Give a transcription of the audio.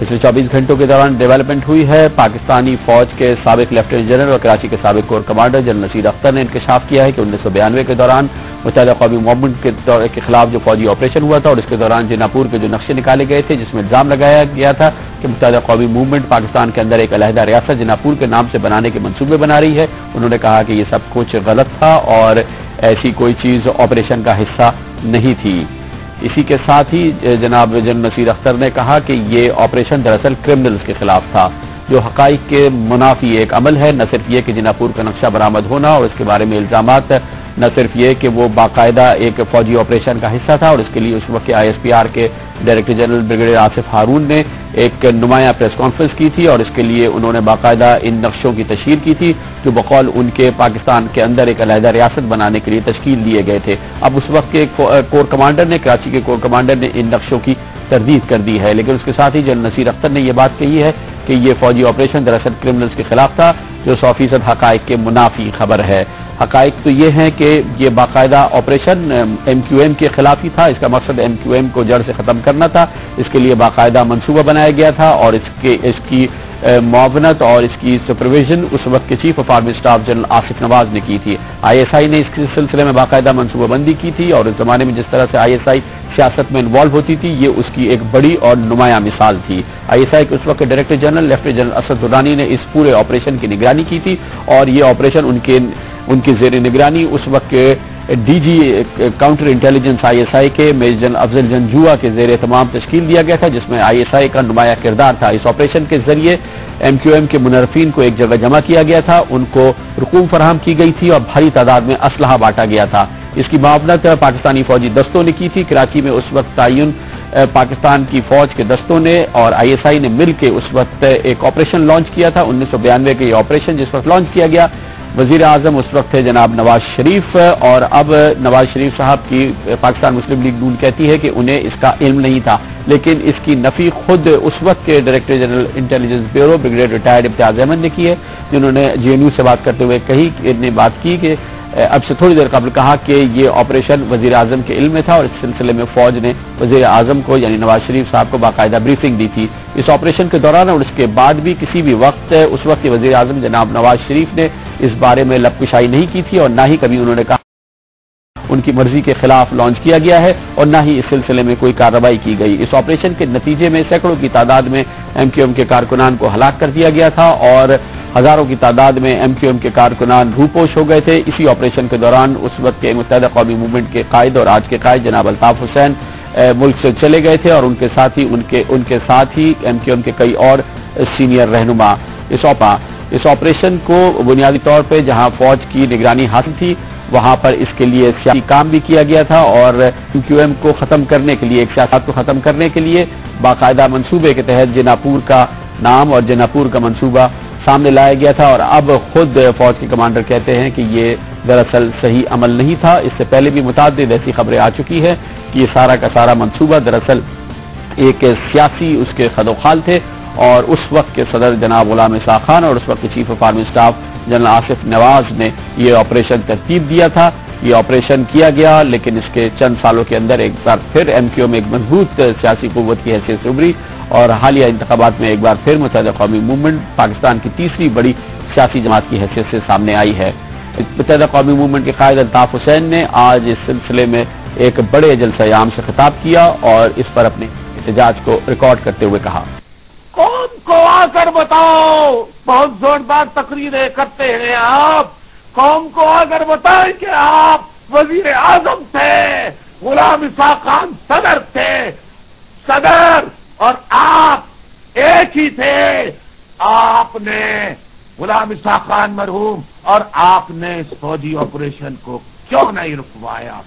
पिछले 24 घंटों के दौरान डेवलपमेंट हुई है। पाकिस्तानी फौज के साबिक लेफ्टिनेंट जनरल और कराची के साबिक corps commander general Nasir Akhtar ने इंकशाफ किया है कि 1992 के दौरान मुत्तहिदा कौमी मूवमेंट के खिलाफ जो फौजी ऑपरेशन हुआ था और इसके दौरान जिनापुर के जो नक्शे निकाले गए थे, जिसमें इल्जाम लगाया गया था कि मुत्तहिदा कौमी मूवमेंट पाकिस्तान के अंदर एक अलहदा रियासत जिनापुर के नाम से बनाने के मंसूबे बना रही है। उन्होंने कहा कि ये सब कुछ गलत था और ऐसी कोई चीज ऑपरेशन का हिस्सा नहीं थी। इसी के साथ ही जनाब जनरल नसीर अख्तर ने कहा कि ये ऑपरेशन दरअसल क्रिमिनल्स के खिलाफ था, जो हकाइक के मुनाफी एक अमल है। न सिर्फ ये कि जिनापुर का नक्शा बरामद होना और इसके बारे में इल्जामात, न सिर्फ ये कि वो बाकायदा एक फौजी ऑपरेशन का हिस्सा था और इसके लिए उस वक्त ISPR के डायरेक्टर जनरल ब्रिगेडियर आसिफ हारून ने एक नुमाया प्रेस कॉन्फ्रेंस की थी और इसके लिए उन्होंने बाकायदा इन नक्शों की तशहीर की थी जो बकौल उनके पाकिस्तान के अंदर एक अलहदा रियासत बनाने के लिए तश्कील दिए गए थे। अब उस वक्त के कोर कमांडर ने, कराची के कोर कमांडर ने इन नक्शों की तरदीद कर दी है, लेकिन उसके साथ ही जनरल नसीर अख्तर ने यह बात कही है कि ये फौजी ऑपरेशन दरअसल क्रिमिनल्स के खिलाफ था, जो 100% हकाइक के मुनाफी खबर है। हकाइक तो ये है कि ये बाकायदा ऑपरेशन MQM के खिलाफ ही था। इसका मकसद MQM को जड़ से खत्म करना था। इसके लिए बाकायदा मंसूबा बनाया गया था और इसकी मुआवनत और इसकी सुपरविजन उस वक्त के chief of army staff general Asif Nawaz ने की थी। ISI ने इस सिलसिले में बाकायदा मंसूबाबंदी की थी और इस जमाने में जिस तरह से ISI सियासत में इन्वॉल्व होती थी, ये उसकी एक बड़ी और नुमाया मिसाल थी। ISI के उस वक्त director general lieutenant general Asad Durrani ने इस पूरे ऑपरेशन की निगरानी की थी और ये ऑपरेशन उनकी जेर निगरानी उस वक्त के DG काउंटर इंटेलिजेंस ISI के मेजर जनरल अफजल जंजुआ के जेर तमाम तश्कील दिया गया था, जिसमें ISI का नुमाया किरदार था। इस ऑपरेशन के जरिए MQM के मुनर्फिन को एक जगह जमा किया गया था, उनको रुकूम फराहम की गई थी और भारी तादाद में असलहा बांटा गया था। इसकी मुआवनत पाकिस्तानी फौजी दस्तों ने की थी। कराची में उस वक्त तायुन पाकिस्तान की फौज के दस्तों ने और ISI ने मिलकर उस वक्त एक ऑपरेशन लॉन्च किया था। 1992 के ये ऑपरेशन जिस वक्त लॉन्च किया गया, वजीर आजम उस वक्त थे जनाब नवाज शरीफ और अब नवाज शरीफ साहब की पाकिस्तान मुस्लिम लीग नून कहती है कि उन्हें इसका इल्म नहीं था, लेकिन इसकी नफी खुद उस वक्त के director general intelligence bureau brigadier retired Imtiaz Ahmed ने की है, जिन्होंने GNU से बात करते हुए बात की कि अब से थोड़ी देर कबल कहा कि ये ऑपरेशन वजीर आजम के इल्म में था और इस सिलसिले में फौज ने वजीर आजम को यानी नवाज शरीफ साहब को बाकायदा ब्रीफिंग दी थी। इस ऑपरेशन के दौरान और उसके बाद भी किसी भी वक्त उस वक्त के वजीर आजम जनाब नवाज शरीफ ने इस बारे में लपकुशाई नहीं की थी और ना ही कभी उन्होंने कहा उनकी मर्जी के खिलाफ लॉन्च किया गया है और ना ही इस सिलसिले में कोई कार्रवाई की गई। इस ऑपरेशन के नतीजे में सैकड़ों की तादाद में MQM के कारकुनान को हलाक कर दिया गया था और हजारों की तादाद में MQM के कारकुनान रूपोश हो गए थे। इसी ऑपरेशन के दौरान उस वक्त के मुत्तहिदा कौमी मूवमेंट के कायद और आज के कायद जनाब अल्ताफ हुसैन मुल्क से चले गए थे और उनके साथ ही MQM के कई और सीनियर रहनुमा इस ऑपरेशन को बुनियादी तौर पर जहां फौज की निगरानी हासिल थी, वहां पर इसके लिए सियासी काम भी किया गया था और MQM को खत्म करने के लिए, एक सियासत को खत्म करने के लिए बाकायदा मंसूबे के तहत जिनापुर का नाम और जिनापुर का मंसूबा सामने लाया गया था और अब खुद फौज के कमांडर कहते हैं कि ये दरअसल सही अमल नहीं था। इससे पहले भी मुताद्दिद ऐसी खबरें आ चुकी है कि ये सारा का सारा मंसूबा दरअसल एक सियासी उसके खदोखाल थे और उस वक्त के सदर जनाब गुलाम इसाक खान और उस वक्त के chief of army staff general Asif Nawaz ने ये ऑपरेशन तरतीब दिया था। ये ऑपरेशन किया गया, लेकिन इसके चंद सालों के अंदर एक बार फिर MQM एक मजबूत सियासी कुव्वत की हैसियत से उभरी और हालिया इंतखाबात में एक बार फिर मुत्तहिदा कौमी मूवमेंट पाकिस्तान की तीसरी बड़ी सियासी जमात की हैसियत से सामने आई है। मुत्तहिदा कौमी मूवमेंट के कायद अल्ताफ हुसैन ने आज इस सिलसिले में एक बड़े जलसा-ए-आम से खिताब किया और इस पर अपने एहतजाज को रिकॉर्ड करते हुए कहा, कौम को आकर बताओ, बहुत जोरदार तकरीरें करते हैं आप, कौम को आकर बताएं कि आप वजीर आजम थे, गुलाम इसाक खान सदर थे, सदर और आप एक ही थे। आपने गुलाम इसाक खान मरहूम और आपने इस फौजी ऑपरेशन को क्यों नहीं रुकवाया?